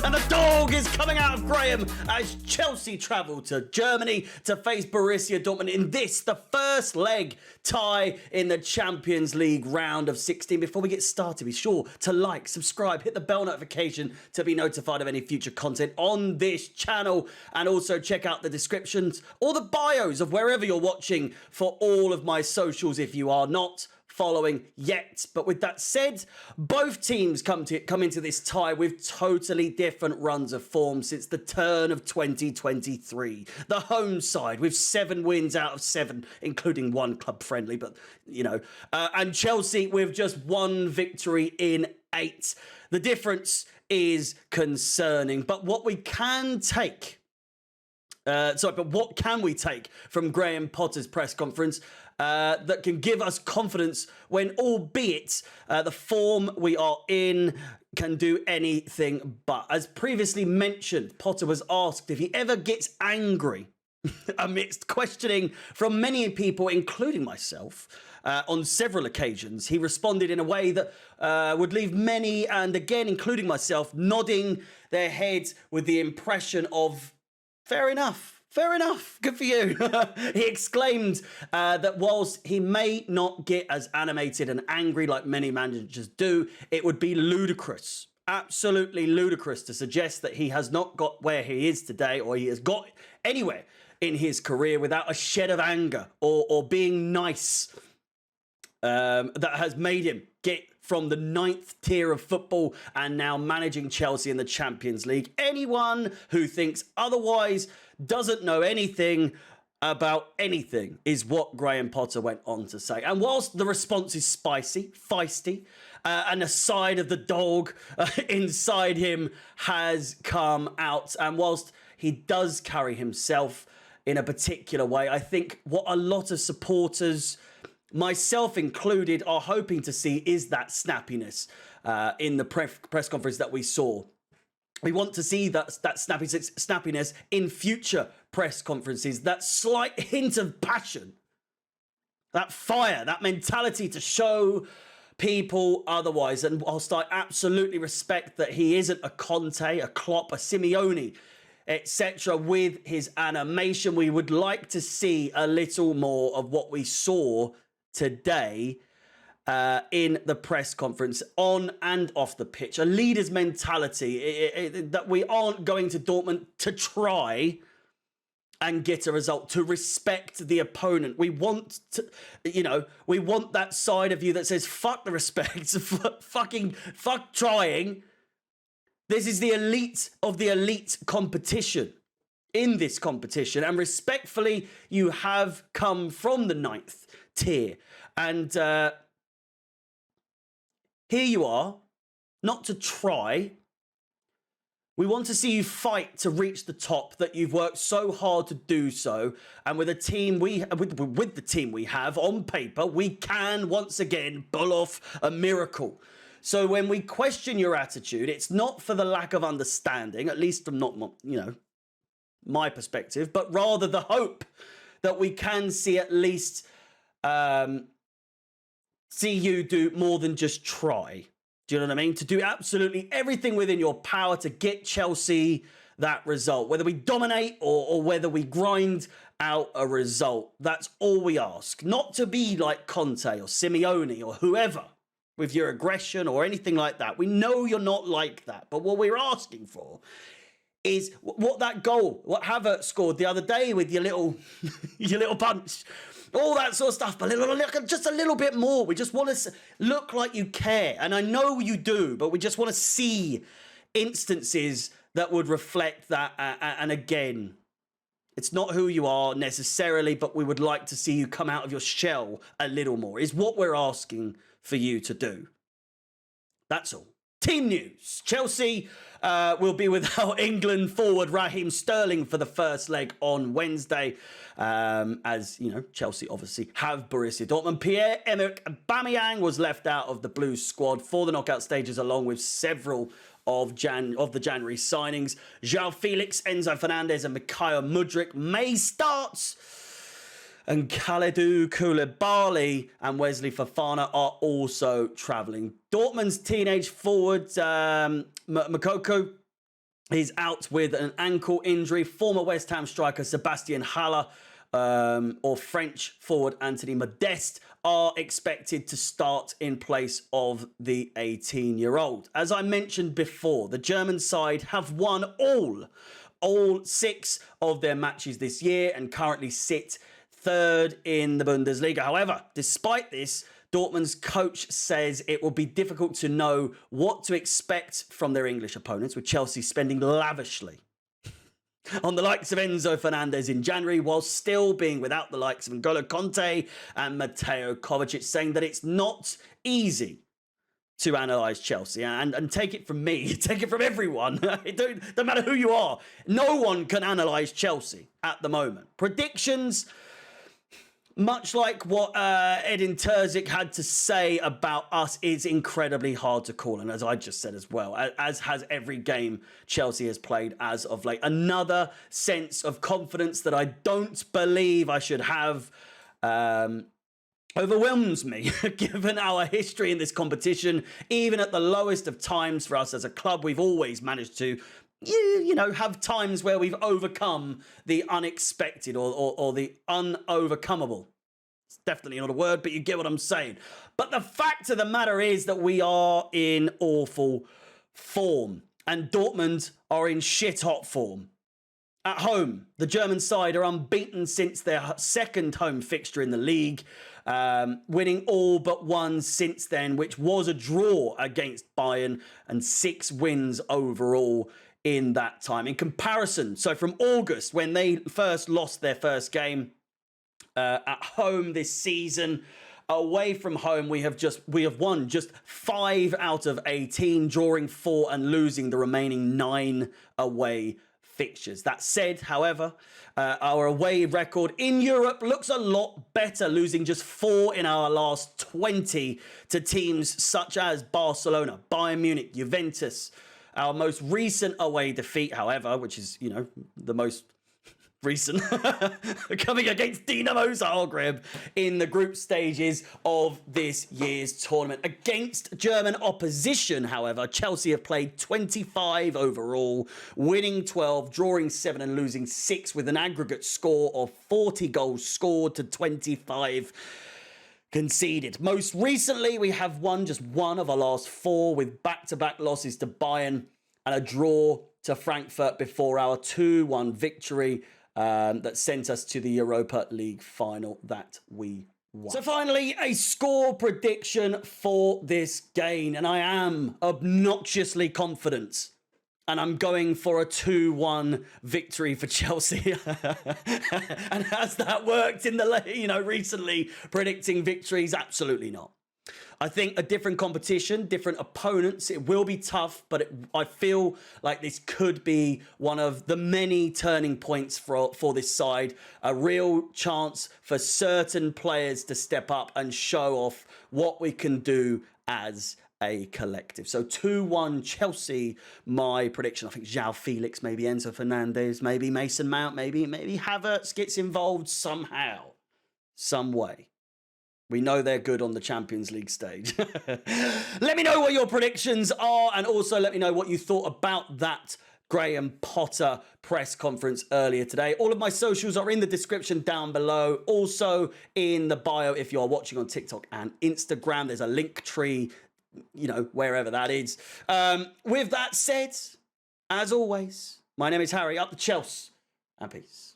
And the dog is coming out of Graham as Chelsea travel to Germany to face Borussia Dortmund in this, the first leg tie in the Champions League round of 16. Before we get started, be sure to like, subscribe, hit the bell notification to be notified of any future content on this channel, and also check out the descriptions or the bios of wherever you're watching for all of my socials if you are not following yet. But with that said, both teams come into this tie with totally different runs of form since the turn of 2023. The home side with 7 wins out of 7, including 1 club friendly, but you know, and Chelsea with just 1 victory in 8. The difference is concerning, but what we can take what can we take from Graham Potter's press conference that can give us confidence when, albeit the form we are in can do anything but? As previously mentioned, Potter was asked if he ever gets angry amidst questioning from many people, including myself, on several occasions. He responded in a way that would leave many, and again, including myself, nodding their heads with the impression of, fair enough, good for you. He exclaimed that whilst he may not get as animated and angry like many managers do, it would be ludicrous, absolutely ludicrous, to suggest that he has not got where he is today, or he has got anywhere in his career without a shed of anger or being nice that has made him get from the 9th tier of football and now managing Chelsea in the Champions League. Anyone who thinks otherwise doesn't know anything about anything, is what Graham Potter went on to say. And whilst the response is spicy, feisty, and a side of the dog inside him has come out, and whilst he does carry himself in a particular way, I think what a lot of supporters, myself included, are hoping to see is that snappiness in the press conference that we saw. We want to see that snappiness in future press conferences, that slight hint of passion, that fire, that mentality to show people otherwise. And whilst I absolutely respect that he isn't a Conte, a Klopp, a Simeone, etc., with his animation, we would like to see a little more of what we saw today in the press conference, on and off the pitch. A leader's mentality, that we aren't going to Dortmund to try and get a result, to respect the opponent. We want to, we want that side of you that says, fuck the respect, fuck trying. This is the elite of the elite competition. In this competition, and respectfully, you have come from the 9th tier, and here you are, not to try. We want to see you fight to reach the top, that you've worked so hard to do so, and with the team we have on paper, we can once again pull off a miracle. So when we question your attitude, it's not for the lack of understanding, at least from not, my perspective, but rather the hope that we can see at least see you do more than just try. Do you know what I mean? To do absolutely everything within your power to get Chelsea that result, whether we dominate or whether we grind out a result. That's all we ask. Not to be like Conte or Simeone or whoever with your aggression or anything like that. We know you're not like that, but what we're asking for is what Havertz scored the other day with your little punch, all that sort of stuff, but just a little bit more. We just want to look like you care, and I know you do, but we just want to see instances that would reflect that. And again, it's not who you are necessarily, but we would like to see you come out of your shell a little more, is what we're asking for you to do. That's all. Team news. Chelsea will be without England forward Raheem Sterling for the first leg on Wednesday. As you know, Chelsea obviously have Borussia Dortmund. Pierre-Emerick Aubameyang was left out of the Blues squad for the knockout stages, along with several of the January signings. João Felix, Enzo Fernandez and Mikhail Mudryk may start, and Kalidou Koulibaly and Wesley Fofana are also travelling. Dortmund's teenage forward, Moukoko, He's out with an ankle injury. Former West Ham striker Sebastian Haller or French forward Anthony Modeste are expected to start in place of the 18-year-old. As I mentioned before, the German side have won all 6 of their matches this year and currently sit third in the Bundesliga. However, despite this, Dortmund's coach says it will be difficult to know what to expect from their English opponents, with Chelsea spending lavishly on the likes of Enzo Fernandez in January, while still being without the likes of N'Golo Conte and Mateo Kovacic, saying that it's not easy to analyse Chelsea. And take it from me, take it from everyone. It don't matter who you are. No one can analyse Chelsea at the moment. Predictions, much like what Edin Terzic had to say about us, is incredibly hard to call. And as I just said as well, as has every game Chelsea has played as of late. Another sense of confidence that I don't believe I should have overwhelms me, given our history in this competition. Even at the lowest of times for us as a club, we've always managed to have times where we've overcome the unexpected or the unovercomable. It's definitely not a word, but you get what I'm saying. But the fact of the matter is that we are in awful form, and Dortmund are in shit-hot form. At home, the German side are unbeaten since their second home fixture in the league, winning all but one since then, which was a draw against Bayern, and 6 wins overall in that time. In comparison, so from August, when they first lost their first game at home this season, away from home, we have won just 5 out of 18, drawing 4 and losing the remaining 9 away fixtures. That said, however, our away record in Europe looks a lot better, losing just 4 in our last 20 to teams such as Barcelona, Bayern Munich, Juventus. Our most recent away defeat, however, which is, the most recent, coming against Dinamo Zagreb in the group stages of this year's tournament. Against German opposition, however, Chelsea have played 25 overall, winning 12, drawing 7 and losing 6, with an aggregate score of 40 goals scored to 25 conceded. Most recently, we have won just 1 of our last 4, with back-to-back losses to Bayern and a draw to Frankfurt before our 2-1 victory that sent us to the Europa League final that we won. So finally, a score prediction for this game, and I am obnoxiously confident. And I'm going for a 2-1 victory for Chelsea. And has that worked in the, recently predicting victories? Absolutely not. I think a different competition, different opponents, it will be tough, but I feel like this could be one of the many turning points for this side. A real chance for certain players to step up and show off what we can do as a collective. So 2-1 Chelsea, my prediction. I think João Felix, maybe Enzo Fernandez, maybe Mason Mount, maybe Havertz gets involved somehow, some way. We know they're good on the Champions League stage. Let me know what your predictions are, and also let me know what you thought about that Graham Potter press conference earlier today. All of my socials are in the description down below. Also in the bio if you are watching on TikTok and Instagram. There's a link tree, wherever that is. With that said, as always, my name is Harry, up the Chelsea, and peace.